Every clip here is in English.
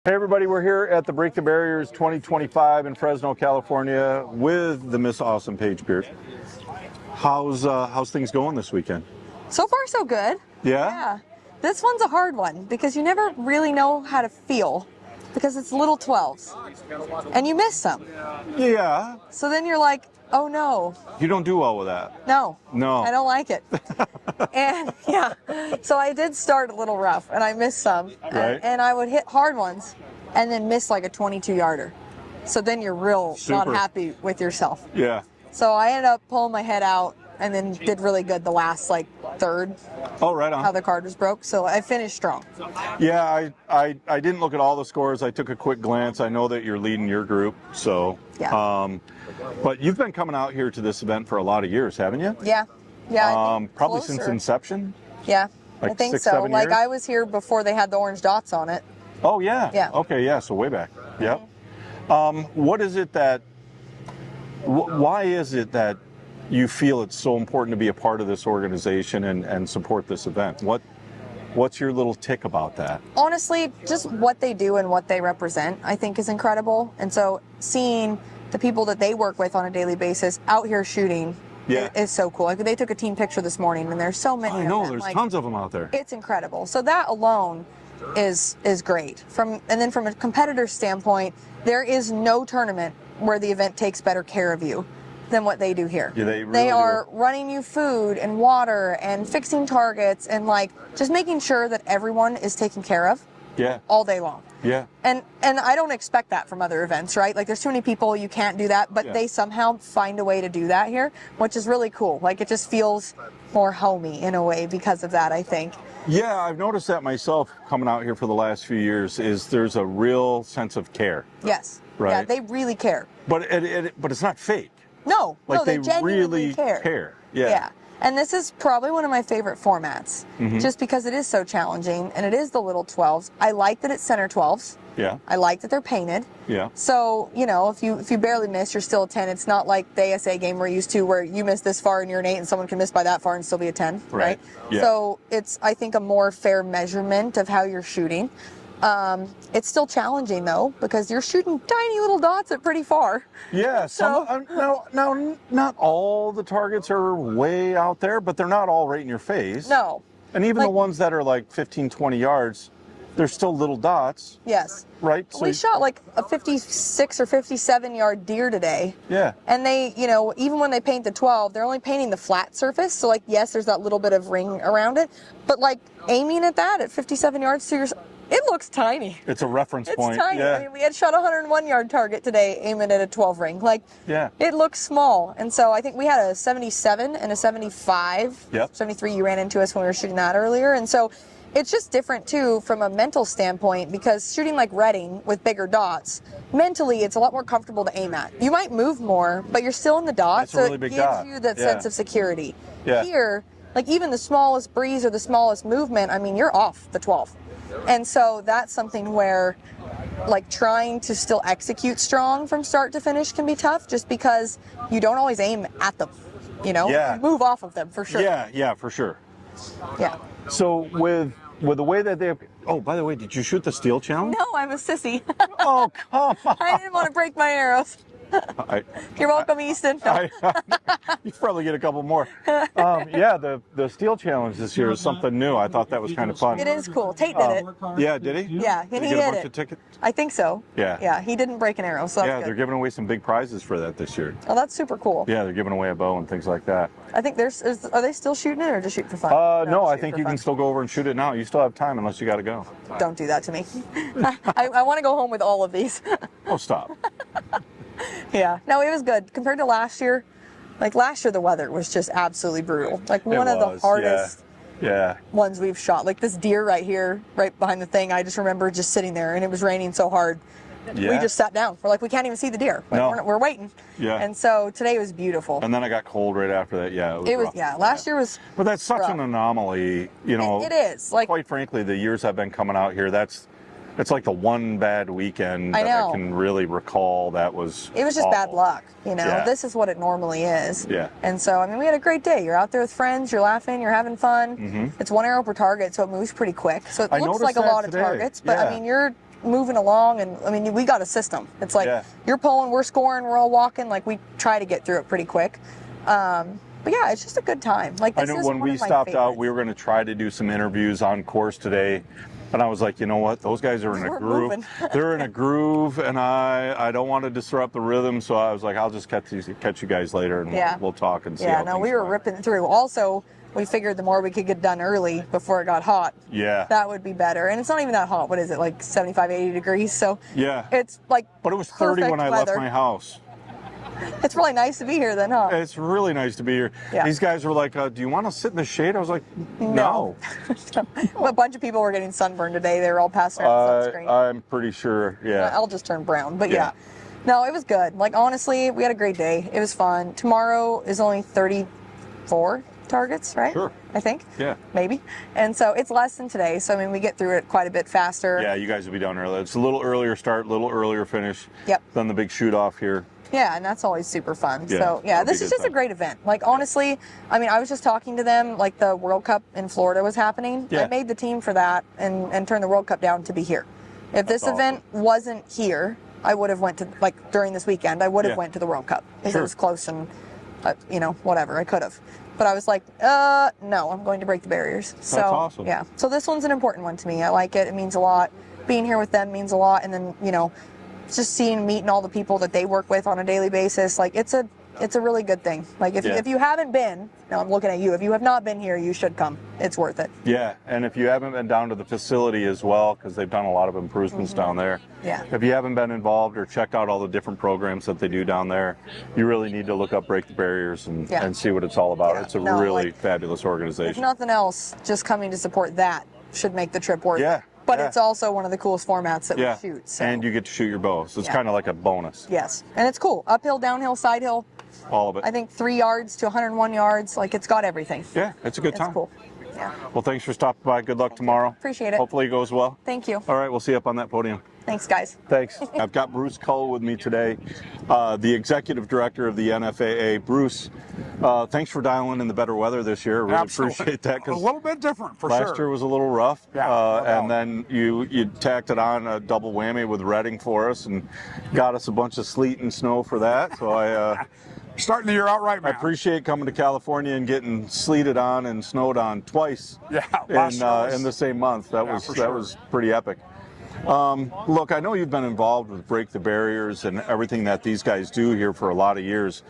Hey everybody, we're here at the Break the Barriers 2025 in Fresno, California with the Miss Awesome Paige Beard. How's things going this weekend? So far so good. Yeah? This one's a hard one because you never really know how to feel because it's little 12s and you miss some. Yeah. So then you're like, oh no. You don't do well with that. No. No. I don't like it. And yeah, so I did start a little rough and I missed some. Right. And I would hit hard ones and then miss like a 22-yarder. So then you're real not happy with yourself. Yeah. So I ended up pulling my head out and then did really good the last like third. Oh, right on. How the card was broke. So I finished strong. Yeah, I didn't look at all the scores. I took a quick glance. I know that you're leading your group, so. Yeah. But you've been coming out here to this event for a lot of years, haven't you? Yeah. Yeah. Probably closer. since inception? Yeah. Like I think 6, so. 7 Like years? I was here before they had the orange dots on it. Oh, yeah. Yeah. Okay, yeah, so way back. Yep. What is it that, why is it that you feel it's so important to be a part of this organization and support this event? What's your little tick about that? Honestly, just what they do and what they represent, I think is incredible. And so seeing the people that they work with on a daily basis out here shooting is so cool. Like they took a team picture this morning and there's so many I know, of them. there's like, tons of them out there. It's incredible. So that alone is great. And then from a competitor standpoint, there is no tournament where the event takes better care of you than what they do here. Yeah, they really They are do. running you food and water and fixing targets and like just making sure that everyone is taken care of all day long. Yeah. And I don't expect that from other events, right? Like there's too many people, you can't do that, but they somehow find a way to do that here, which is really cool. Like it just feels more homey in a way because of that, I think. Yeah, I've noticed that myself coming out here for the last few years is there's a real sense of care. Yes. Right. Yeah, they really care. But it's not fake. No, Like they genuinely really care. Yeah. And this is probably one of my favorite formats, just because it is so challenging, and it is the little 12s. I like that it's center 12s. Yeah. I like that they're painted. Yeah. So, you know, if you barely miss, you're still a 10. It's not like the ASA game we're used to where you miss this far and you're an 8 and someone can miss by that far and still be a 10, right? Yeah. So it's, I think, a more fair measurement of how you're shooting. It's still challenging though because you're shooting tiny little dots at pretty far. Yeah. So now, not all the targets are way out there, but they're not all right in your face. no. And even the ones that are like 15, 20 yards, they're still little dots. Yes. Right. So We shot like a 56 or 57 yard deer today. Yeah. And they, you know, even when they paint the 12, they're only painting the flat surface. So like, yes, there's that little bit of ring around it, but like aiming at that at 57 yards to yourself, it looks tiny. It's a reference point. It's tiny. Yeah. I mean, we had shot a 101 yard target today aiming at a 12 ring. Like, it looks small. And so I think we had a 77 and a 75. Yep. 73 you ran into us when we were shooting that earlier. And so it's just different too from a mental standpoint because shooting like Redding with bigger dots, mentally it's a lot more comfortable to aim at. You might move more, but you're still in the dot, It's a really it big gives dot. you that Yeah. sense of security. Yeah. Here, like even the smallest breeze or the smallest movement, I mean, you're off the 12. And so that's something where like trying to still execute strong from start to finish can be tough just because you don't always aim at them, you know? Yeah. You move off of them for sure. Yeah, for sure. Yeah. So with the way that they, oh, by the way, did you shoot the steel challenge? No, I'm a sissy. Oh, come on. I didn't want to break my arrows. You're welcome, Easton. No. You probably get a couple more. Yeah, the steel challenge this year is something new. I thought that was kind of fun. It is cool. Tate did it. Yeah, did he? Yeah, and Did he he get a hit bunch it. of tickets? I think so. Yeah. Yeah, he didn't break an arrow, so that's Yeah, good. they're giving away some big prizes for that this year. Oh, that's super cool. Yeah, they're giving away a bow and things like that. I think are they still shooting it or just shooting for fun? No, I shoot think for you fun. can still go over and shoot it now. You still have time unless you got to go. Don't do that to me. I want to go home with all of these. Oh, stop. Yeah. No, it was good. Compared to last year, like last year the weather was just absolutely brutal. Like one of the hardest ones we've shot. Like this deer right here, right behind the thing, I just remember just sitting there and it was raining so hard. Yeah. We just sat down. We're like, we can't even see the deer. Like, No. we're waiting. Yeah. And so today was beautiful. And then I got cold right after that. Yeah, it was rough. Yeah. Last year was But that's such rough. an anomaly, you know. It is. Like, quite frankly, the years I've been coming out here, it's like the one bad weekend I that know. I can really recall that was it was just awful. bad luck, you know. Yeah. This is what it normally is. Yeah. And so, I mean, we had a great day. You're out there with friends, you're laughing, you're having fun. It's one arrow per target, so it moves pretty quick. So it I looks noticed like a that lot today. of targets, but Yeah. I mean, you're moving along, and I mean, we got a system. It's like you're pulling, we're scoring, we're all walking. Like we try to get through it pretty quick. But yeah, it's just a good time. Like this I know is when one we of my stopped favorites. out, we were going to try to do some interviews on course today. And I was like, you know what? Those guys are in a groove. They're in a groove, and I don't want to disrupt the rhythm. So I was like, I'll just catch you guys later, and we'll talk and see. Yeah, how no, things we were go. ripping through. Also, we figured the more we could get done early before it got hot, that would be better. And it's not even that hot. What is it, like 75, 80 degrees? So it's like But it was 30 when I left my house. It's really nice to be here then, huh? It's really nice to be here. Yeah. These guys were like, do you want to sit in the shade? I was like, no. A bunch of people were getting sunburned today. They were all passing around sunscreen. I'm pretty sure, I'll just turn brown, but No, it was good. Like, honestly, we had a great day. It was fun. Tomorrow is only 34 targets, right? Sure. I think. Yeah. Maybe. And so it's less than today. So, I mean, we get through it quite a bit faster. Yeah, you guys will be done early. It's a little earlier start, a little earlier finish Yep. than the big shoot off here. Yeah, and that's always super fun. Yeah, So, this is just a great event. Like, honestly, I mean, I was just talking to them, like the World Cup in Florida was happening. Yeah. I made the team for that and turned the World Cup down to be here. If this event wasn't here, I would have went to, like, during this weekend, I would have went to the World Cup because it was close and, whatever, I could have. But I was like, no, I'm going to break the barriers. So, that's awesome. Yeah. So this one's an important one to me. I like it. It means a lot. Being here with them means a lot. And then, just meeting all the people that they work with on a daily basis, like it's a really good thing. Like if you haven't been, now I'm looking at you, if you have not been here, you should come. It's worth it. Yeah, and if you haven't been down to the facility as well, because they've done a lot of improvements down there. Yeah. If you haven't been involved or checked out all the different programs that they do down there, you really need to look up Break the Barriers and see what it's all about. Yeah. It's a really fabulous If organization. nothing else, just coming to support that should make the trip worth it. But it's also one of the coolest formats that we shoot. So. And you get to shoot your bow, so it's kind of like a bonus. Yes, and it's cool. Uphill, downhill, side hill. All of it. I think 3 yards to 101 yards. Like, it's got everything. Yeah, it's a good time. It's cool. Yeah. Well, thanks for stopping by. Good luck tomorrow. Appreciate it. Hopefully it goes well. Thank you. All right, we'll see you up on that podium. Thanks, guys. Thanks. I've got Bruce Cull with me today, the executive director of the NFAA. Bruce, thanks for dialing in the better weather this year. Really appreciate that. A little bit different, for sure. Last year was a little rough. Yeah, and then you tacked it on a double whammy with Reading for us and got us a bunch of sleet and snow for that. So I starting the year out right, man. I appreciate coming to California and getting sleeted on and snowed on twice in the same month. That was pretty epic. Look, I know you've been involved with Break the Barriers and everything that these guys do here for a lot of years.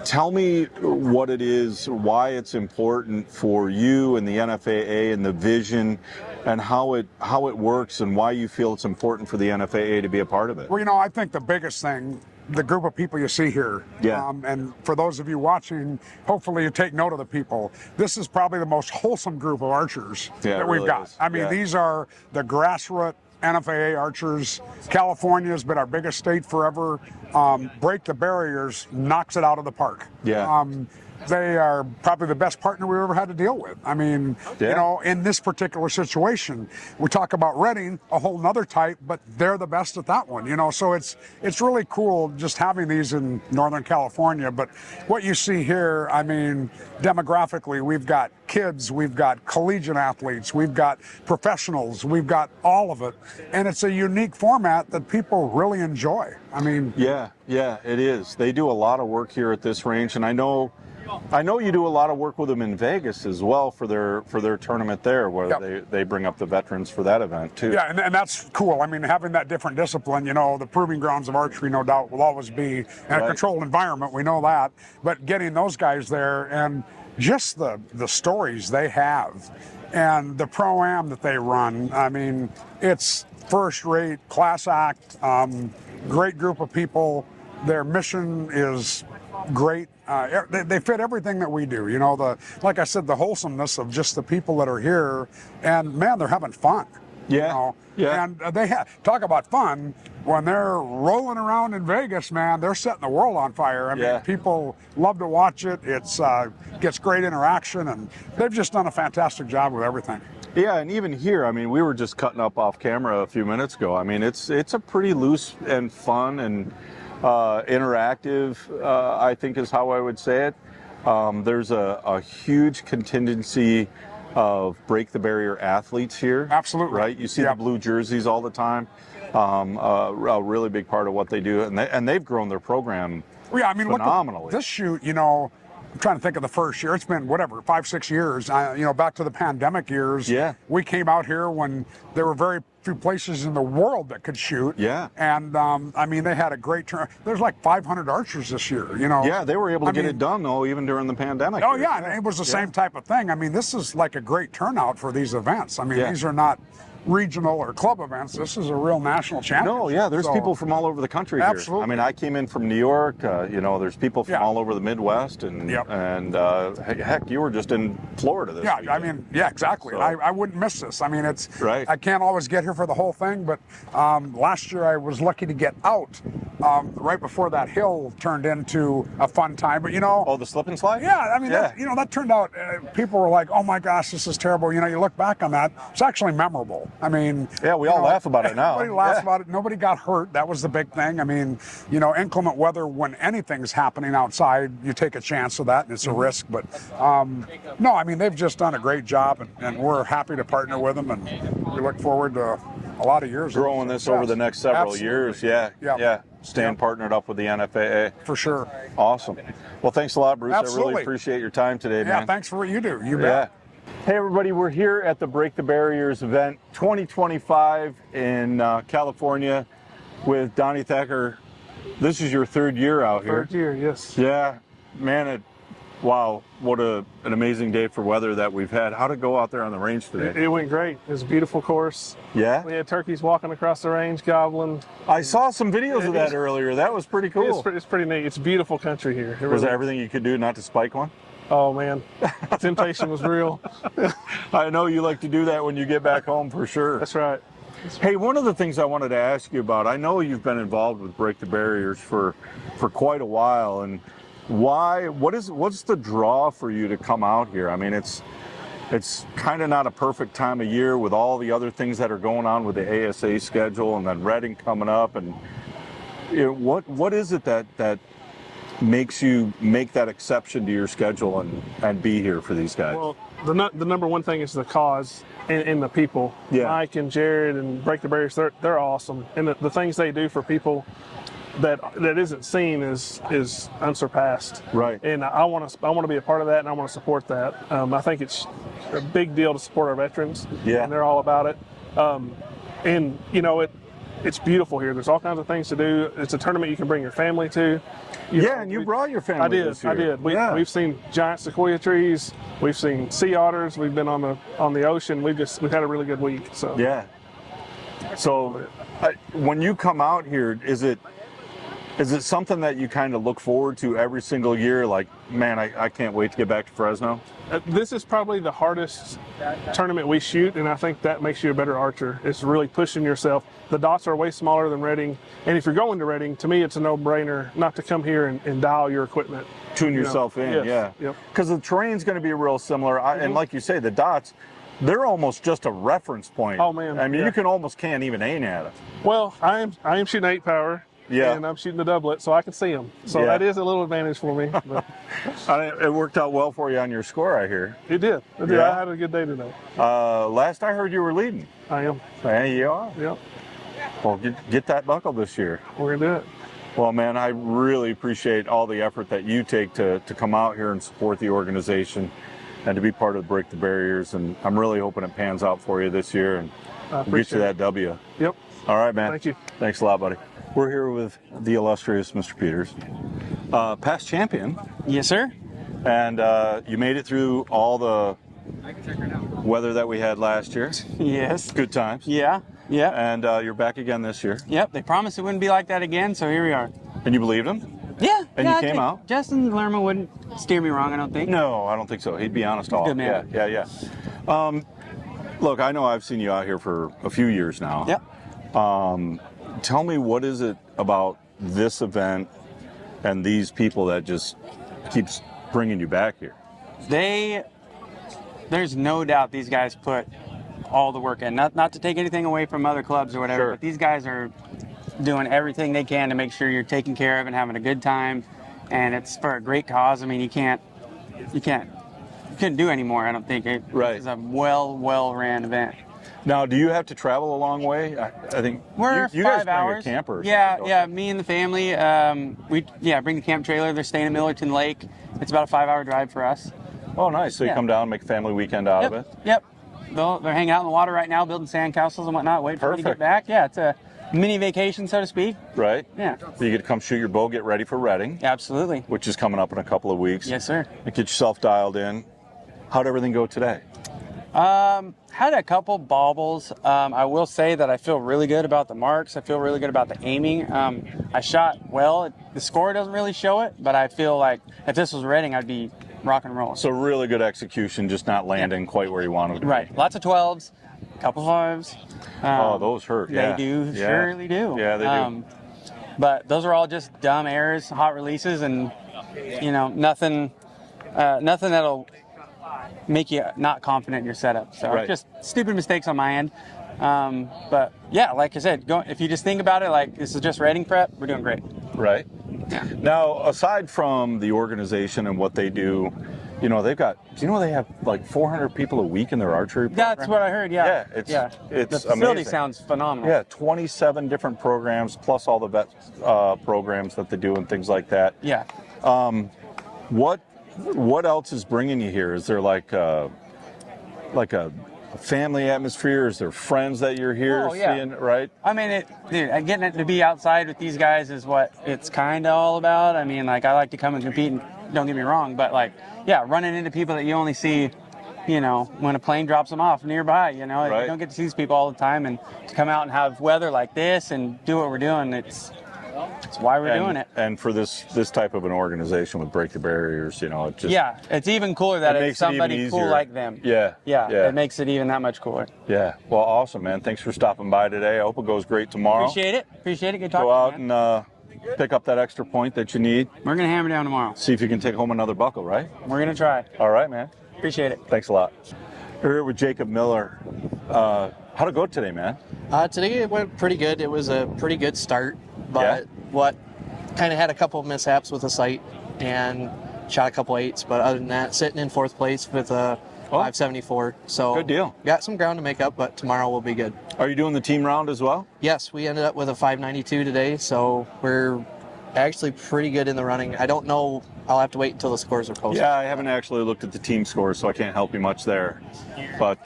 Tell me what it is, why it's important for you and the NFAA and the vision and how it works and why you feel it's important for the NFAA to be a part of it. Well, I think the biggest thing, the group of people you see here, and for those of you watching, hopefully you take note of the people. This is probably the most wholesome group of archers that we've got. Is. I mean, these are the grassroots NFAA archers. California has been our biggest state forever. Break the Barriers knocks it out of the park. Yeah. They are probably the best partner we've ever had to deal with. I mean, in this particular situation, we talk about Reading, a whole nother type, but they're the best at that one, So it's really cool just having these in Northern California. But what you see here, I mean, demographically, we've got kids, we've got collegiate athletes, we've got professionals, we've got all of it. And it's a unique format that people really enjoy. I mean... Yeah, it is. They do a lot of work here at this range, and I know you do a lot of work with them in Vegas as well for their tournament there, where they bring up the veterans for that event too. Yeah, and that's cool. I mean, having that different discipline, the proving grounds of archery, no doubt, will always be in a controlled environment. We know that, but getting those guys there and just the stories they have and the pro-am that they run. I mean, it's first-rate, class act, great group of people. Their mission is great. They fit everything that we do. Like I said, the wholesomeness of just the people that are here, and man, they're having fun. And they talk about fun when they're rolling around in Vegas. Man, they're setting the world on fire. I mean, people love to watch it. It's gets great interaction, and they've just done a fantastic job with everything. Yeah, and even here, I mean, we were just cutting up off camera a few minutes ago. I mean, it's a pretty loose and fun and interactive, I think is how I would say it. There's a huge contingency of Break the Barrier athletes here. Absolutely. Right? You see the blue jerseys all the time. a really big part of what they do, and they've grown their program. Yeah, I mean, phenomenally. Look at this shoot, you know, I'm trying to think of the first year. It's been, whatever, 5-6 years. You know, back to the pandemic years. Yeah. We came out here when there were very few places in the world that could shoot. Yeah. And, I mean, they had a great turn. There's like 500 archers this year, you know. Yeah, they were able to get it done, though, even during the pandemic. Oh, yeah, and it was the same type of thing. I mean, this is like a great turnout for these events. I mean, these are not regional or club events. This is a real national championship. No, yeah, there's people from all over the country here. Absolutely. I mean, I came in from New York. You know, there's people from all over the Midwest, and heck, you were just in Florida this weekend. I mean, yeah, exactly. So, I wouldn't miss this. I mean, it's right. I can't always get here for the whole thing, but last year I was lucky to get out right before that hill turned into a fun time. But you know, the slip and slide. Yeah, I mean, that, you know, that turned out. People were like, "Oh my gosh, this is terrible." You know, you look back on that, it's actually memorable. I mean, yeah, we all laugh about it now. Everybody laughs about it. Nobody got hurt. That was the big thing. I mean, you know, inclement weather, when anything's happening outside, you take a chance of that, and it's a risk. But no, I mean, they've just done a great job, and we're happy to partner with them, and we look forward to a lot of years growing this over the next several years. Yeah. Staying partnered up with the NFAA. For sure. Awesome. Well, thanks a lot, Bruce. Absolutely. I really appreciate your time today, man. Yeah, thanks for what you do. You bet. Hey, everybody, we're here at the Break the Barriers event 2025 in California with Donnie Thacker. This is your third year out here. Third year, yes. Yeah, man, wow, what an amazing day for weather that we've had. How'd it go out there on the range today? It went great. It was a beautiful course. Yeah? We had turkeys walking across the range, gobbling. I saw some videos of that earlier. That was pretty cool. It's pretty neat. It's beautiful country here. Was there everything you could do not to spike one? Oh, man. The temptation was real. I know you like to do that when you get back home, for sure. That's right. Hey, one of the things I wanted to ask you about, I know you've been involved with Break the Barriers for quite a while, and what's the draw for you to come out here? I mean, it's kind of not a perfect time of year with all the other things that are going on with the ASA schedule, and then Reading coming up, and you know, what is it that makes you make that exception to your schedule and be here for these guys? Well, the number one thing is the cause and the people. Yeah. Mike and Jared and Break the Barriers, they're awesome, and the things they do for people that isn't seen is unsurpassed. Right. And I want to be a part of that, and I want to support that. I think it's a big deal to support our veterans. Yeah. And they're all about it. And you know, it's beautiful here. There's all kinds of things to do. It's a tournament you can bring your family to. And you brought your family. I did. We've seen giant sequoia trees. We've seen sea otters. We've been on the ocean. We've had a really good week. So yeah. So when you come out here, is it something that you kind of look forward to every single year? Like, man, I can't wait to get back to Fresno. This is probably the hardest tournament we shoot, and I think that makes you a better archer. It's really pushing yourself. The dots are way smaller than Reading, and if you're going to Reading, to me it's a no-brainer not to come here and dial your equipment. Tune yourself in, yes. yeah. Because the terrain's going to be real similar, and like you say, the dots, they're almost just a reference point. Oh, man. I mean, you can't even aim at it. Well, I am shooting 8 power. Yeah. And I'm shooting the doublet, so I can see them. So that is a little advantage for me. But it worked out well for you on your score, I hear. It did. Yeah. I had a good day today. Last I heard, you were leading. I am. Hey, you are? Yep. Well, get that buckle this year. We're going to do it. Well, man, I really appreciate all the effort that you take to come out here and support the organization and to be part of Break the Barriers. And I'm really hoping it pans out for you this year and get you that W. Yep. All right, man. Thank you. Thanks a lot, buddy. We're here with the illustrious Mr. Peters, past champion. Yes, sir. And you made it through all the weather that we had last year. Yes. Good times. Yeah. Yeah. And you're back again this year. Yep. They promised it wouldn't be like that again, so here we are. And you believed him? Yeah. And yeah, you came out? Justin Lerma wouldn't steer me wrong, I don't think. No, I don't think so. He'd be honest all. Good man. Yeah. Look, I know I've seen you out here for a few years now. Yep. Tell me, what is it about this event and these people that just keeps bringing you back here? There's no doubt these guys put all the work in. Not to take anything away from other clubs or whatever, Sure. but these guys are doing everything they can to make sure you're taken care of and having a good time, and it's for a great cause. I mean, you couldn't do any more, I don't think. Right. It's a well ran event. Now, do you have to travel a long way? I think We're you guys 5 bring hours. a camper. Or Yeah, something, yeah. don't you? Me and the family. We bring the camp trailer. They're staying in Millerton Lake. It's about a 5-hour drive for us. Oh, nice. So you Yeah. come down, make a family weekend out of Yep. it. Yep. They're hanging out in the water right now, building sandcastles and whatnot. Waiting for me to Perfect. get back. Yeah, it's a mini vacation, so to speak. Right? Yeah. So you get to come shoot your bow, get ready for Reading, Absolutely. which is coming up in a couple of weeks. Yes, sir. And get yourself dialed in. How'd everything go today? Had a couple baubles. I will say that I feel really good about the marks. I feel really good about the aiming. I shot well. The score doesn't really show it, but I feel like if this was Reading, I'd be rock and roll. So really good execution, just not landing quite where you wanted to. Right. Lots of 12s, couple 5s. Oh, those hurt. They Yeah. do, Yeah. surely do. Yeah, they do. But those are all just dumb errors, hot releases, and nothing that'll make you not confident in your setup. So Right. just stupid mistakes on my end. But yeah, like I said, if you just think about it, like this is just Reading prep, we're doing great. Right. Now, aside from the organization and what they do, they've got. Do you know they have like 400 people a week in their archery program? That's what I heard. Yeah. Yeah, it's the facility amazing. sounds phenomenal. Yeah, 27 different programs plus all the vet programs that they do and things like that. Yeah. What else is bringing you here? Is there like a family atmosphere? Is there friends that you're here Oh, yeah. seeing? Right. I mean, getting it to be outside with these guys is what it's kind of all about. I mean, like I like to come and compete, and don't get me wrong, but running into people that you only see, when a plane drops them off nearby. Right. You don't get to see these people all the time, and to come out and have weather like this and do what we're doing, it's why we're doing it. And for this type of an organization with Break the Barriers, it just It's even cooler that it it's makes it even somebody cool easier. like them. Yeah. It makes it even that much cooler. Yeah. Well, awesome, man. Thanks for stopping by today. I hope it goes great tomorrow. Appreciate it. Good talking. Go out to you, man. and pick up that extra point that you need. We're gonna hammer down tomorrow. See if you can take home another buckle, right? We're gonna try. All right, man. Appreciate it. Thanks a lot. We're here with Jacob Miller. How'd it go today, man? Today it went pretty good. It was a pretty good start, but what kind of had a couple of mishaps with the sight and shot a couple 8s. But other than that, sitting in 4th place with a 574. So Good deal. Got some ground to make up, but tomorrow will be good. Are you doing the team round as well? Yes, we ended up with a 592 today, so we're actually pretty good in the running. I don't know. I'll have to wait until the scores are posted. Yeah, I haven't actually looked at the team scores, so I can't help you much there. But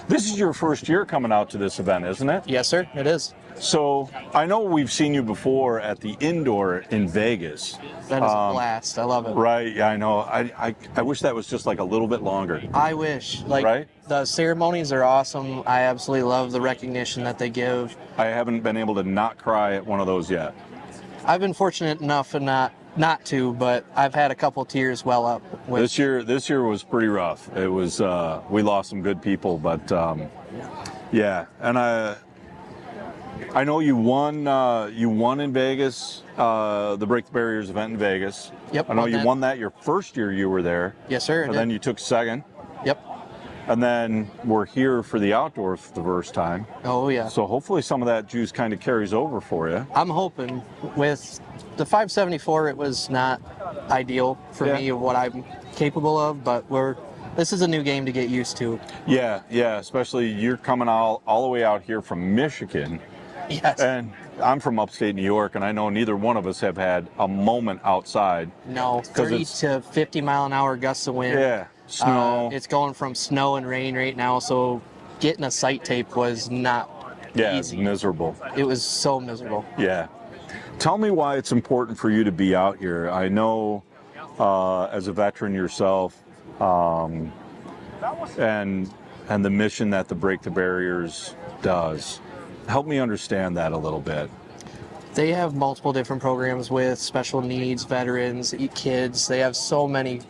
this is your first year coming out to this event, isn't it? Yes, sir. It is. So I know we've seen you before at the indoor in Vegas. That is a blast. I love it. Right, yeah, I know. I wish that was just like a little bit longer. I wish. Right? The ceremonies are awesome. I absolutely love the recognition that they give. I haven't been able to not cry at one of those yet. I've been fortunate enough and not to, but I've had a couple tears well up. This year was pretty rough. It was we lost some good people, but yeah. And I know you won in Vegas, the Break the Barriers event in Vegas. Yep, I know won you that. won that your first year you were there. Yes, sir. And then you took second. Yep. And then we're here for the outdoor for the first time. Oh, yeah. So hopefully some of that juice kind of carries over for you. I'm hoping. With the 574, it was not ideal for Yeah. me of what I'm capable of, but this is a new game to get used to. Yeah, especially you're coming all the way out here from Michigan. Yes. And I'm from upstate New York, and I know neither one of us have had a moment outside. No, 30 it's- to 50 mile an hour gusts of wind. Yeah, snow. It's going from snow and rain right now, so getting a sight tape was not Yeah, it's easy. miserable. It was so miserable. Yeah. Tell me why it's important for you to be out here. I know as a veteran yourself, and the mission that the Break the Barriers does. Help me understand that a little bit. They have multiple different programs with special needs, veterans, kids. They have so many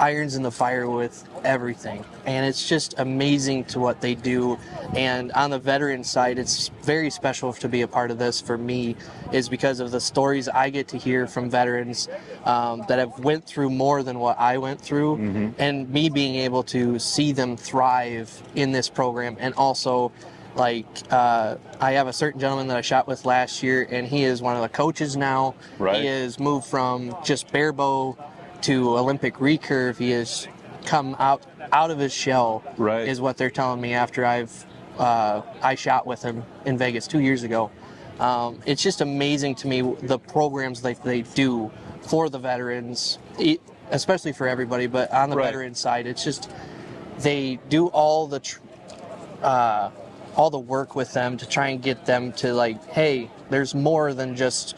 irons in the fire with everything. And it's just amazing to what they do. And on the veteran side, it's very special to be a part of this for me, is because of the stories I get to hear from veterans that have went through more than what I went through. And me being able to see them thrive in this program. And also, I have a certain gentleman that I shot with last year, and he is one of the coaches now. Right. He has moved from just bare bow to Olympic recurve. He has come out of his shell, Right. is what they're telling me after I've I shot with him in Vegas 2 years ago. It's just amazing to me the programs they do for the veterans, especially for everybody, but on the veteran side, it's just they do all the work with them to try and get them to like, hey, there's more than just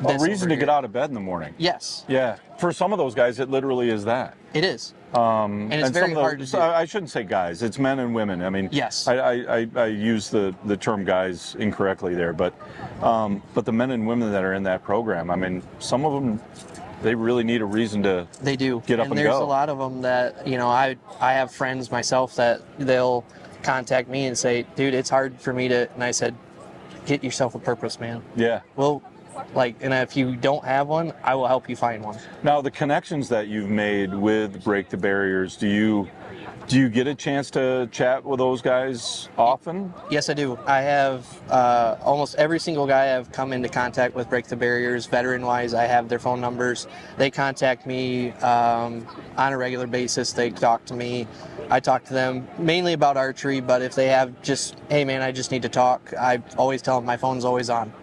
a reason to get out of bed in the morning. Yes. Yeah. For some of those guys, it literally is that. It is. And it's very hard to do. I shouldn't say guys. It's men and women. I mean, yes. I use the term guys incorrectly there, but the men and women that are in that program, I mean, some of them, they really need a reason to they do get up and there's go. A lot of them that, you know, I have friends myself that they'll contact me and say, dude, it's hard for me to, and I said, get yourself a purpose, man. Yeah. Well, and if you don't have one, I will help you find one. Now, the connections that you've made with Break the Barriers, do you get a chance to chat with those guys often? Yes, I do. I have almost every single guy I've come into contact with Break the Barriers, veteran-wise, I have their phone numbers. They contact me on a regular basis. They talk to me. I talk to them mainly about archery, but if they have just, hey, man, I just need to talk, I always tell them my phone's always on.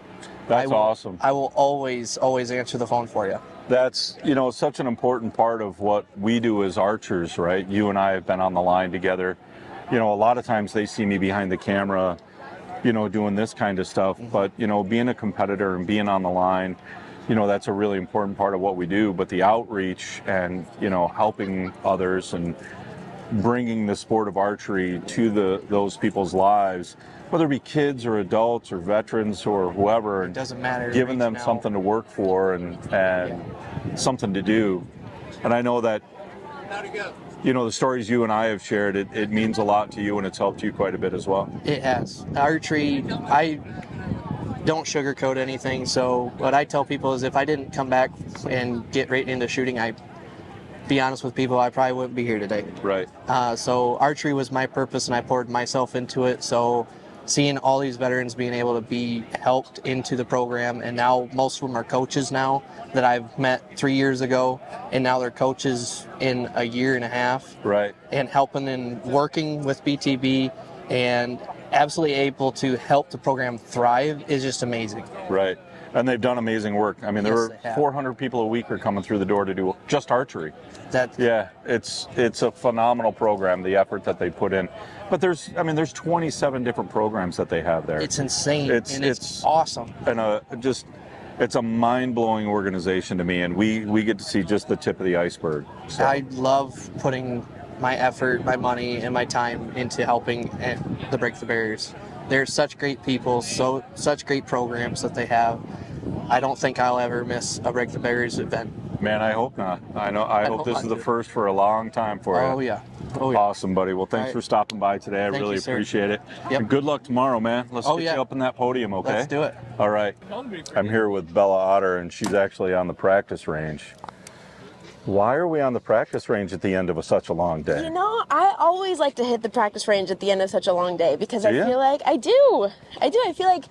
That's awesome. I will always answer the phone for you. That's, such an important part of what we do as archers, right? You and I have been on the line together. A lot of times they see me behind the camera, doing this kind of stuff. Mm-hmm. But, being a competitor and being on the line, that's a really important part of what we do. But the outreach and, helping others and bringing the sport of archery to those people's lives, whether it be kids or adults or veterans or whoever, it doesn't matter. Giving them something to work for and something to do. And I know that, the stories you and I have shared, it means a lot to you and it's helped you quite a bit as well. It has. Archery, I don't sugarcoat anything. So what I tell people is if I didn't come back and get right into shooting, be honest with people, I probably wouldn't be here today. Right. So archery was my purpose and I poured myself into it. So seeing all these veterans being able to be helped into the program, and now most of them are coaches now that I've met 3 years ago, and now they're coaches in a year and a half. Right. And helping and working with BTB and absolutely able to help the program thrive is just amazing. Right. And they've done amazing work. I mean, Yes, there are 400 people a week are coming through the door to do just archery. It's a phenomenal program, the effort that they put in. But there's 27 different programs that they have there. It's insane. It's awesome. And it's a mind-blowing organization to me, and we get to see just the tip of the iceberg. So. I love putting my effort, my money, and my time into helping the Break the Barriers. They're such great people, such great programs that they have. I don't think I'll ever miss a Break the Barriers event. Man, I hope not. I hope this is the first for a long time for you. Oh yeah. Awesome, buddy. Well, thanks for stopping by today. I really appreciate it. Yep. And good luck tomorrow, man. Let's get you up on that podium, okay? Let's do it. All right. I'm here with Bella Otter, and she's actually on the practice range. Why are we on the practice range at the end of such a long day? I always like to hit the practice range at the end of such a long day because I feel like I do. I feel like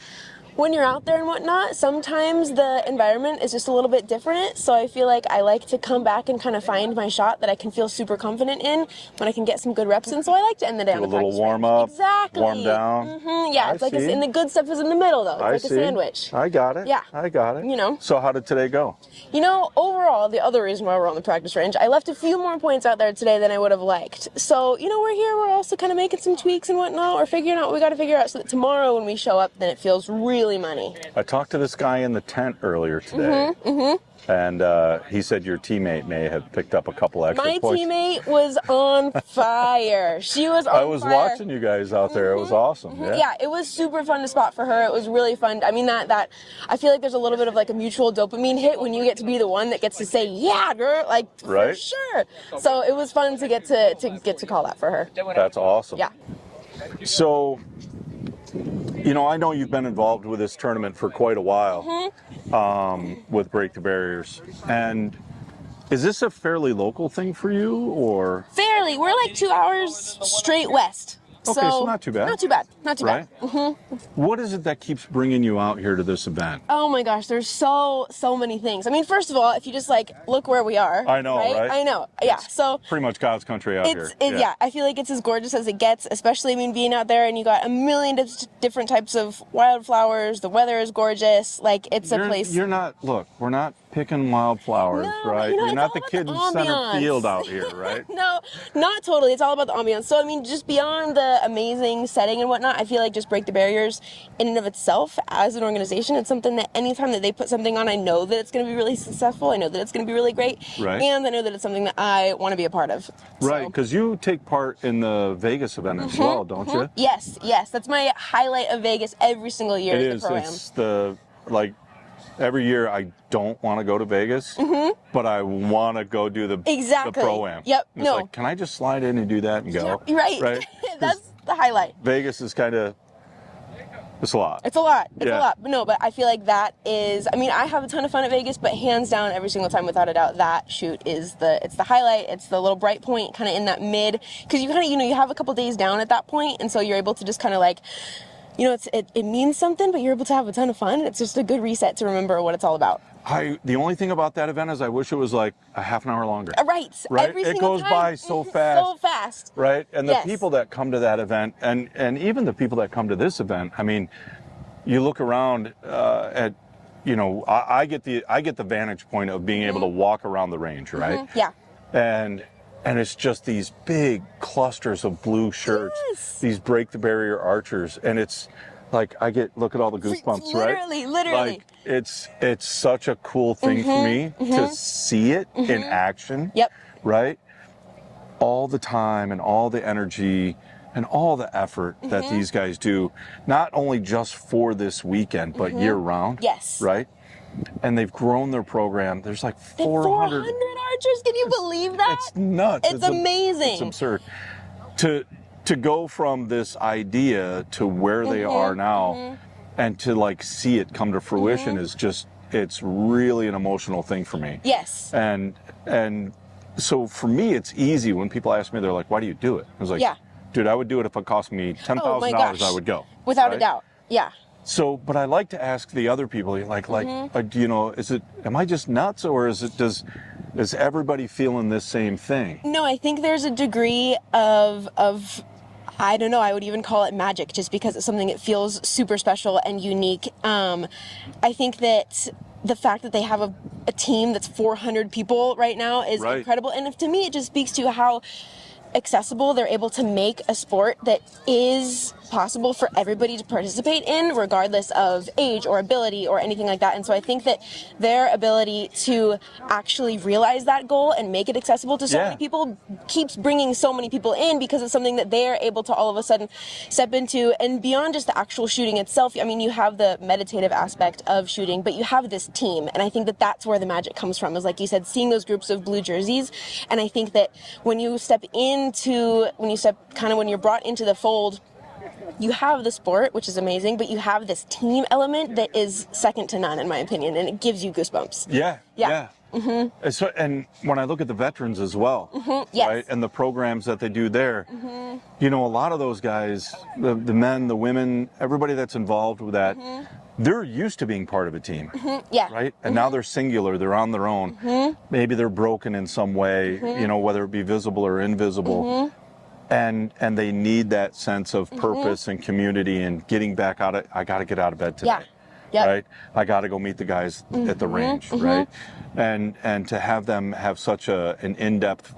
when you're out there and whatnot, sometimes the environment is just a little bit different. So I feel like I like to come back and kind of find my shot that I can feel super confident in when I can get some good reps in. So I like to end the day on the practice range. Do a little warm up, exactly. warm down. Mm-hmm. Yeah, it's and the good stuff is in the middle though. It's like a sandwich. I got it. Yeah. I got it. So how did today go? Overall, the other reason why we're on the practice range, I left a few more points out there today than I would have liked. So, we're here, we're also kind of making some tweaks and whatnot. We're figuring out what we got to figure out so that tomorrow when we show up, then it feels really money. I talked to this guy in the tent earlier today. And he said your teammate may have picked up a couple extra points. My teammate was on fire. She was on fire. I was watching you guys out there. It was awesome. Yeah, it was super fun to spot for her. It was really fun. I mean, that I feel like there's a little bit of like a mutual dopamine hit when you get to be the one that gets to say, yeah, girl, like, right? For sure. So it was fun to get to call that for her. That's awesome. Yeah. So, I know you've been involved with this tournament for quite a while, with Break the Barriers. And is this a fairly local thing for you, or? Fairly. We're like 2 hours straight west. Okay, so not too bad. Not too bad. Not too Right? bad. What is it that keeps bringing you out here to this event? Oh my gosh, there's so many things. I mean, first of all, if you just like look where we are. I know, right? I know. Yeah. So Pretty much God's country out here. Yeah, I feel like it's as gorgeous as it gets, especially, I mean, being out there and you got a million different types of wildflowers. The weather is gorgeous. Like, it's a place. We're not picking wildflowers, No, right? you know, You're it's not all the about kid the in center ambiance. field out here, right? No, not totally. It's all about the ambiance. So, I mean, just beyond the amazing setting and whatnot, I feel like just Break the Barriers in and of itself as an organization, it's something that anytime that they put something on, I know that it's going to be really successful. I know that it's going to be really great. Right. And I know that it's something that I want to be a part of. Right, So. because you take part in the Vegas event as well, don't you? Yes. That's my highlight of Vegas every single year. It is is. the Pro-Am. It's every year I don't want to go to Vegas, but I want to go do the Exactly. the Pro-Am. Yep. And it's like, can I just slide in and do that and go? Yeah, right. Right. That's the highlight. Vegas is kind of, it's a lot. It's a lot. It's Yeah. a lot. But no, but I feel like that is, I mean, I have a ton of fun at Vegas, but hands down every single time, without a doubt, that shoot is it's the highlight. It's the little bright point kind of in that mid, because you kind of, you have a couple days down at that point, and so you're able to just kind of like, it means something, but you're able to have a ton of fun. It's just a good reset to remember what it's all about. The only thing about that event is I wish it was like a half an hour longer. Right. Right? Every It single goes time, by so fast. So fast. Right? And the Yes. people that come to that event, and even the people that come to this event, I mean, you look around at, I get the vantage point of being able to walk around the range, right? Yeah. And it's just these big clusters of blue shirts, Yes. these Break the Barrier archers, and it's like look at all the goosebumps, right? Literally. Like it's such a cool thing for me to see it in action. Yep. Right? All the time and all the energy and all the effort that these guys do, not only just for this weekend, but year round. Yes. Right? And they've grown their program. There's like 400 archers. Can you believe that? It's nuts. It's amazing. It's absurd. To go from this idea to where they are now and to like see it come to fruition is just, it's really an emotional thing for me. Yes. And so for me, it's easy when people ask me, they're like, why do you do it? I was like, Yeah. dude, I would do it if it cost me $10,000, Oh my gosh. I would go. Without a right? doubt. Yeah. So, but I like to ask the other people, am I just nuts, or is everybody feeling this same thing? No, I think there's a degree of I don't know, I would even call it magic, just because it's something that feels super special and unique. I think that the fact that they have a team that's 400 people right now is Right. incredible. And to me, it just speaks to how accessible they're able to make a sport that is possible for everybody to participate in, regardless of age or ability or anything like that. And so I think that their ability to actually realize that goal and make it accessible to so many people keeps bringing so many people in, because it's something that they're able to all of a sudden step into. And beyond just the actual shooting itself, I mean, you have the meditative aspect of shooting, but you have this team. And I think that that's where the magic comes from, is like you said, seeing those groups of blue jerseys. And I think that when you're brought into the fold, you have the sport, which is amazing, but you have this team element that is second to none, in my opinion, and it gives you goosebumps. Yeah. And so, and when I look at the veterans as well, Yes. right, and the programs that they do there, a lot of those guys, the men, the women, everybody that's involved with that, they're used to being part of a team, Yeah. right? And now they're singular, they're on their own. Maybe they're broken in some way, whether it be visible or invisible. And they need that sense of purpose and community and getting back out of, I got to get out of bed today. Yeah. Yep. Right? I got to go meet the guys at the range, right? And to have them have such an in-depth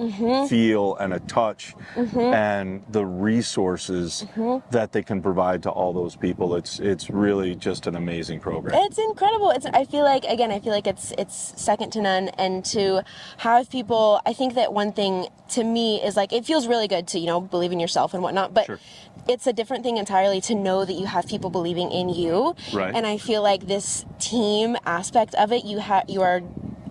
feel and a touch and the resources that they can provide to all those people, it's really just an amazing program. It's incredible. I feel like it's second to none, and to have people, I think that one thing to me is like, it feels really good to, believe in yourself and whatnot, but it's a different thing entirely to know that you have people believing in you. Right. And I feel like this team aspect of it, you are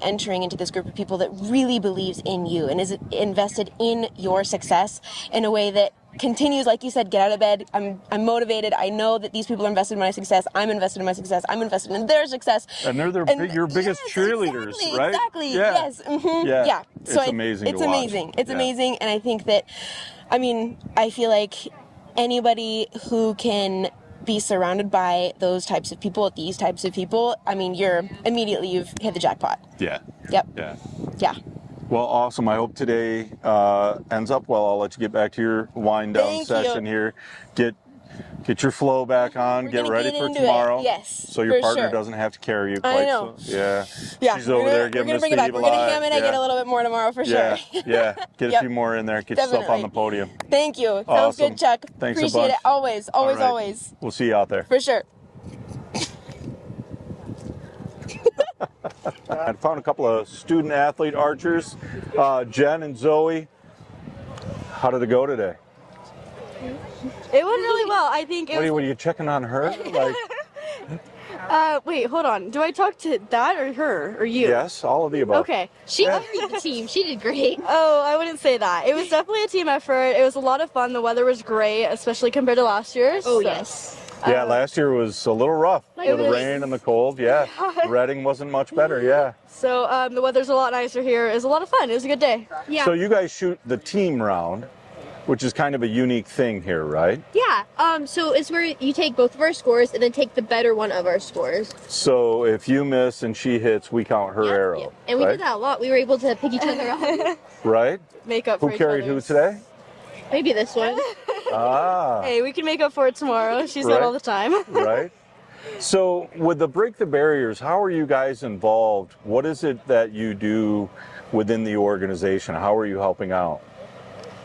entering into this group of people that really believes in you and is invested in your success in a way that continues, like you said, get out of bed. I'm motivated. I know that these people are invested in my success. I'm invested in my success. I'm invested in their success. And they're your biggest cheerleaders, right? Exactly. Yeah. Yes. Yeah. It's amazing. It's to watch. amazing. It's Yeah. amazing. And I think that, I feel like anybody who can be surrounded by those types of people, these types of people, I mean, you've hit the jackpot. Yeah. Yep. Yeah. Yeah. Well, awesome. I hope today ends up well. I'll let you get back to your wind down Thank session you. here. Get your flow back on. We're Get gonna ready get for into tomorrow. it. Yes, So your for partner sure. doesn't have to carry you I quite know. so. Yeah. Yeah. She's over there giving We're us gonna bring the it back. evil We're gonna eye. ham it and get a little bit more tomorrow for Yeah. sure. Yeah. Get Yep. a few more in there. Get yourself on the podium. Thank you. Sounds Awesome. good, Chuck. Thanks a Appreciate bunch. it. Always, always, All right. always. We'll see you out there. For sure. I found a couple of student athlete archers, Jen and Zoe. How did it go today? It went really well. I think it What was. are you checking on her? Like, Wait, hold on. Do I talk to that or her or you? yes, all of the above. Okay. She carried the team. She did great. Oh, I wouldn't say that. It was definitely a team effort. It was a lot of fun. The weather was great, especially compared to last year's. Oh, so- yes. Yeah, last year was a little rough with the was. rain and the cold. Yeah, Reading wasn't much better. Yeah. So the weather's a lot nicer here. It was a lot of fun. It was a good day. Yeah. So you guys shoot the team round, which is kind of a unique thing here, right? Yeah. So it's where you take both of our scores and then take the better one of our scores. So if you miss and she hits, we count her arrow. Yep. And we right? did that a lot. We were able to pick each other up. Right? Make up Who for carried each who other's. today? Maybe this one. Ah. Hey, we can make up for it tomorrow. She's Right. not all the time. Right? So with the Break the Barriers, how are you guys involved? What is it that you do within the organization? How are you helping out?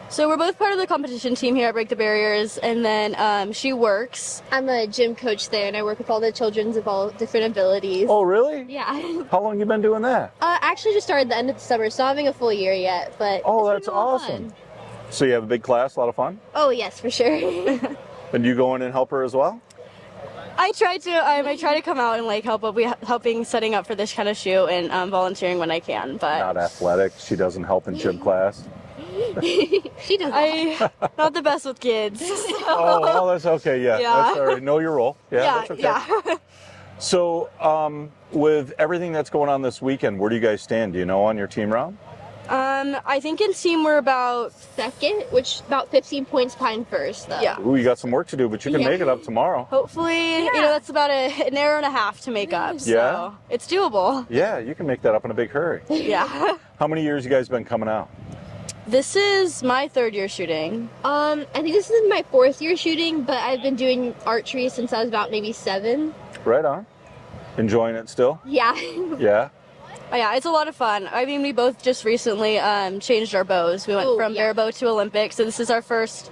So we're both part of the competition team here at Break the Barriers, and then she works. I'm a gym coach there, and I work with all the children of all different abilities. Oh, really? Yeah. How long you been doing that? Actually, just started the end of the summer, so I'm having a full year yet. But Oh, it's that's been a lot of awesome. fun. So you have a big class, a lot of fun? Oh yes, for sure. And you go in and help her as well? I try to come out and like help, but helping setting up for this kind of shoot and volunteering when I can. But Not athletic. She doesn't help in gym class. She does. I not the best with kids. Oh, well, that's okay. Yeah, Yeah. that's all right. Know your role. Yeah, that's okay. yeah. So, with everything that's going on this weekend, where do you guys stand? Do you know on your team round? I think in team we're about Second, which about 15 points behind first, though. yeah. Ooh, you got some work to do, but you can Yeah. make it up tomorrow. Hopefully, that's about an hour and a half to make up. So Yeah? it's doable. Yeah, you can make that up in a big hurry. Yeah. How many years you guys been coming out? This is my third year shooting. I think this is my 4th year shooting, but I've been doing archery since I was about maybe 7. Right on. Enjoying it still? Yeah. Yeah. Oh, yeah, it's a lot of fun. I mean, we both just recently changed our bows. We went Oh, from yeah. bare bow to Olympic, so this is our first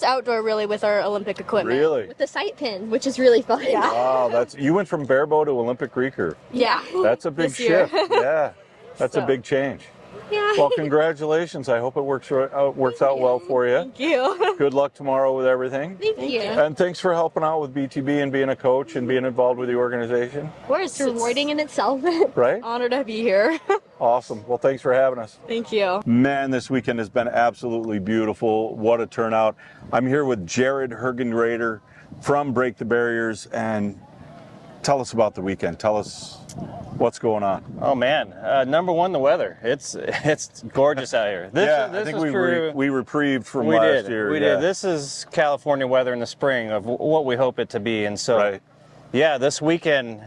outdoor really with our Olympic equipment. Really? With the sight pin, which is really fun. Yeah. Wow, you went from bare bow to Olympic recurve. Yeah. That's a big This year. shift. Yeah, that's a So. big change. Yeah. Well, congratulations. I hope it works out well for you. Thank you. Good luck tomorrow with everything. Thank you. And thanks for helping out with BTB and being a coach and being involved with the organization. Of course. It's rewarding in itself. Right? Honor to be here. Awesome. Well, thanks for having us. Thank you. Man, this weekend has been absolutely beautiful. What a turnout. I'm here with Jared Henrader from Break the Barriers. And tell us about the weekend. Tell us what's going on. Oh man, number one, the weather. It's gorgeous out here. I think we reprieved from last year. We yeah. did. This is California weather in the spring of what we hope it to be. And so, Right. yeah, this weekend,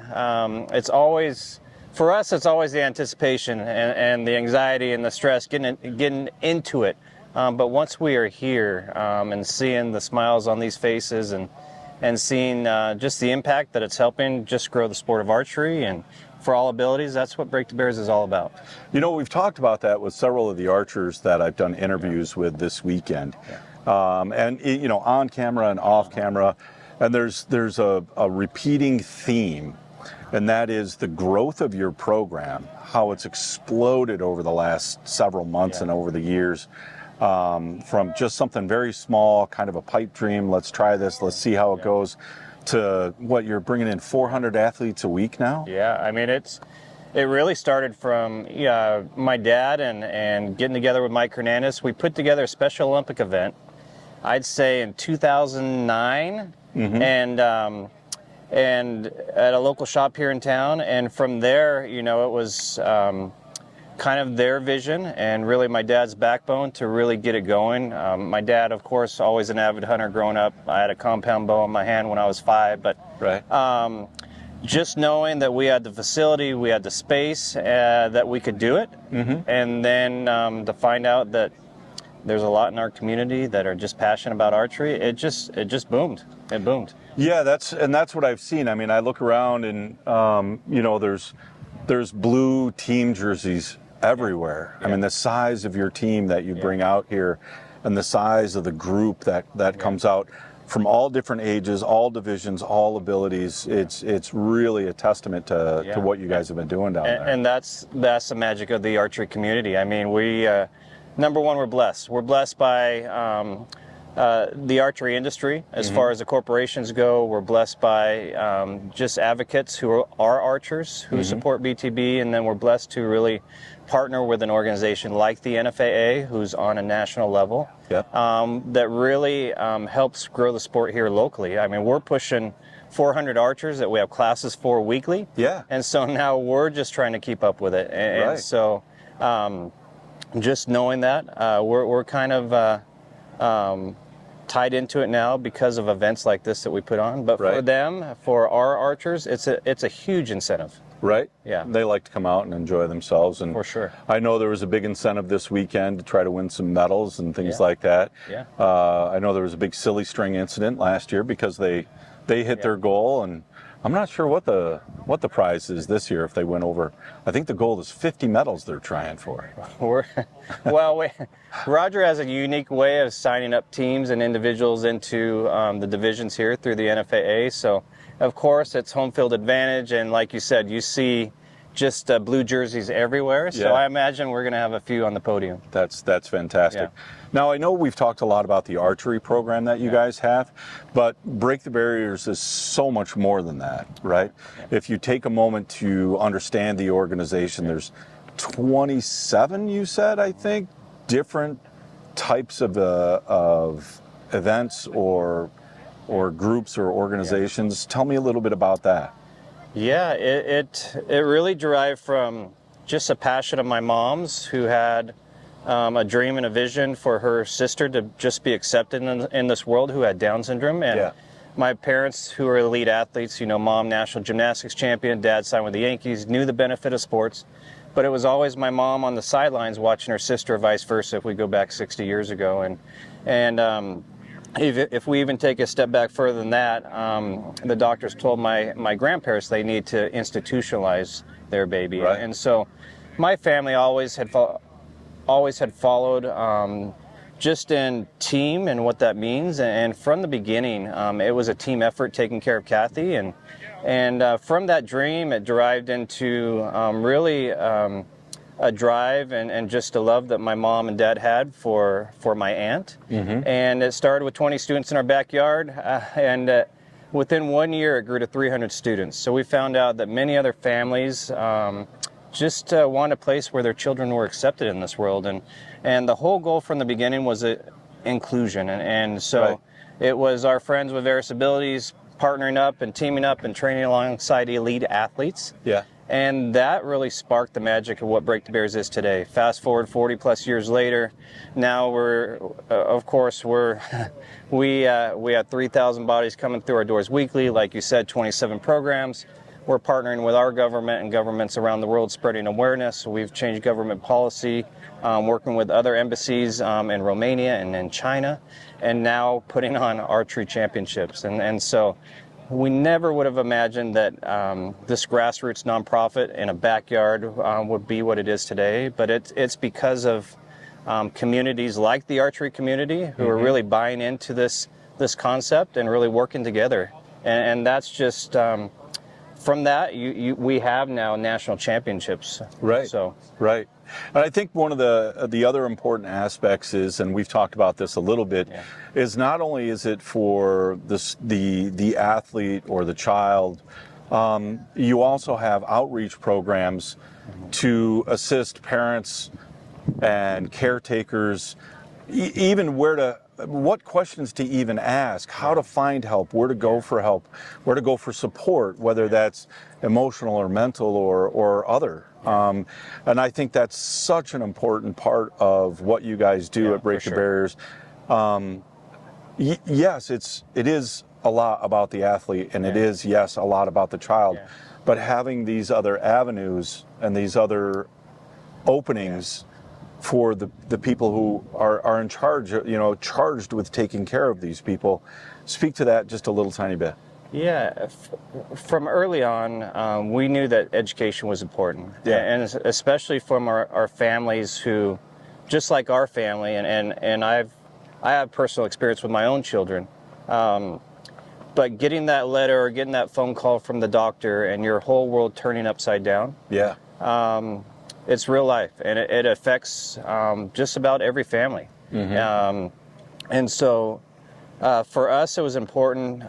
it's always, for us, it's always the anticipation and the anxiety and the stress getting into it. But once we are here and seeing the smiles on these faces and seeing just the impact that it's helping just grow the sport of archery and for all abilities, that's what Break the Barriers is all about. You know, we've talked about that with several of the archers that I've done interviews with this weekend. And, you know, on camera and off camera. And there's a repeating theme, and that is the growth of your program, how it's exploded over the last several months and over the years. From just something very small, kind of a pipe dream, let's try this, let's see how it goes, to what, you're bringing in 400 athletes a week now? Yeah, I mean, it really started from my dad and getting together with Mike Hernandez. We put together a Special Olympic event, I'd say in 2009, and at a local shop here in town. And from there, you know, it was kind of their vision and really my dad's backbone to really get it going. My dad, of course, always an avid hunter growing up. I had a compound bow in my hand when I was 5, but just knowing that we had the facility, we had the space, that we could do it, and then to find out that there's a lot in our community that are just passionate about archery, it just boomed. It boomed. Yeah, that's what I've seen. I mean, I look around and you know, there's blue team jerseys everywhere. I mean, the size of your team that you bring out here, and the size of the group that comes out from all different ages, all divisions, all abilities. It's really a testament to what you guys have been doing down there. And that's the magic of the archery community. I mean, we number one, we're blessed. We're blessed by the archery industry as far as the corporations go. We're blessed by just advocates who are archers who support BTB, and then we're blessed to really partner with an organization like the NFAA, who's on a national level, that really helps grow the sport here locally. I mean, we're pushing 400 archers that we have classes for weekly. And so now we're just trying to keep up with it. And so just knowing that, we're kind of tied into it now because of events like this that we put on. But for them, for our archers, it's a huge incentive. Right? Yeah. They like to come out and enjoy themselves. And for sure. I know there was a big incentive this weekend to try to win some medals and things like that. I know there was a big silly string incident last year because they hit their goal, and I'm not sure what the prize is this year if they went over. I think the goal is 50 medals they're trying for. Roger has a unique way of signing up teams and individuals into the divisions here through the NFAA. So, of course, it's home field advantage, and like you said, you see just blue jerseys everywhere. So I imagine we're going to have a few on the podium. That's fantastic. Now, I know we've talked a lot about the archery program that you guys have, but Break the Barriers is so much more than that, right? If you take a moment to understand the organization, there's 27, you said, I think, different types of events or groups or organizations. Tell me a little bit about that. Yeah, it really derived from just a passion of my mom's, who had a dream and a vision for her sister to just be accepted in this world, who had Down syndrome. And my parents, who are elite athletes, you know, mom national gymnastics champion, dad signed with the Yankees, knew the benefit of sports. But it was always my mom on the sidelines watching her sister, or vice versa, if we go back 60 years ago. And if we even take a step back further than that, the doctors told my grandparents they need to institutionalize their baby. And so my family always had followed just in team and what that means. And from the beginning, it was a team effort taking care of Kathy. And from that dream, it derived into really a drive and just a love that my mom and dad had for my aunt. And it started with 20 students in our backyard, and within 1 year it grew to 300 students. So we found out that many other families just want a place where their children were accepted in this world, and the whole goal from the beginning was inclusion, and so it was our friends with various abilities partnering up and teaming up and training alongside elite athletes. And that really sparked the magic of what Break the Bears is today. Fast forward 40 plus years later, now we have 3,000 bodies coming through our doors weekly. Like you said, 27 programs. We're partnering with our government and governments around the world, spreading awareness. We've changed government policy, working with other embassies in Romania and in China, and now putting on archery championships. And so we never would have imagined that this grassroots nonprofit in a backyard would be what it is today. But it's because of communities like the archery community who are really buying into this concept and really working together. And that's just from that we have now national championships. Right. And I think one of the other important aspects is, and we've talked about this a little bit, is not only is it for the athlete or the child, you also have outreach programs to assist parents and caretakers, even what questions to even ask, how to find help, where to go for help, where to go for support, whether that's emotional or mental or other. And I think that's such an important part of what you guys do at Break the Barriers. Yes, it is a lot about the athlete, and it is, yes, a lot about the child. But having these other avenues and these other openings for the people who are in charge, charged with taking care of these people. Speak to that just a little tiny bit. Yeah, from early on, we knew that education was important, and especially from our families who, just like our family, and I have personal experience with my own children, but getting that letter or getting that phone call from the doctor and your whole world turning upside down. Yeah. It's real life, and it affects just about every family. And so for us, it was important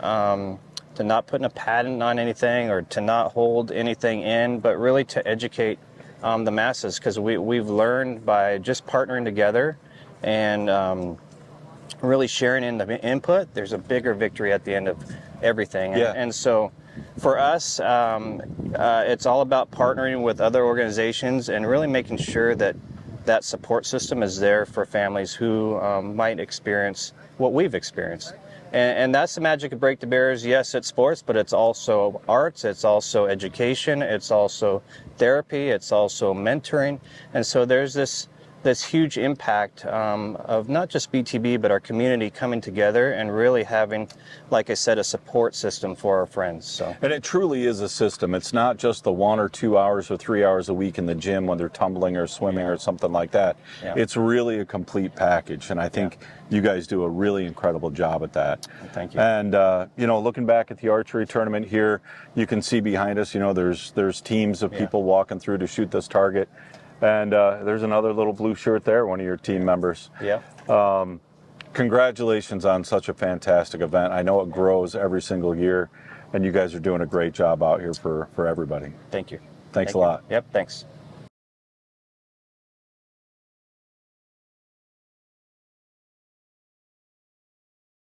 to not put a patent on anything or to not hold anything in, but really to educate the masses, because we've learned by just partnering together and really sharing in the input, there's a bigger victory at the end of everything. And so for us, it's all about partnering with other organizations and really making sure that that support system is there for families who might experience what we've experienced. And that's the magic of Break the Barriers. Yes, it's sports, but it's also arts, it's also education, it's also therapy, it's also mentoring. And so there's this huge impact of not just BTB, but our community coming together and really having, like I said, a support system for our friends. So. And it truly is a system. It's not just the 1 or 2 hours or 3 hours a week in the gym when they're tumbling or swimming or something like that. It's really a complete package, and I think you guys do a really incredible job at that. Thank you. And looking back at the archery tournament here, you can see behind us, there's teams of people walking through to shoot this target. And there's another little blue shirt there, one of your team members. Congratulations on such a fantastic event. I know it grows every single year, and you guys are doing a great job out here for everybody. Thank you. Thanks a lot. Yep, thanks.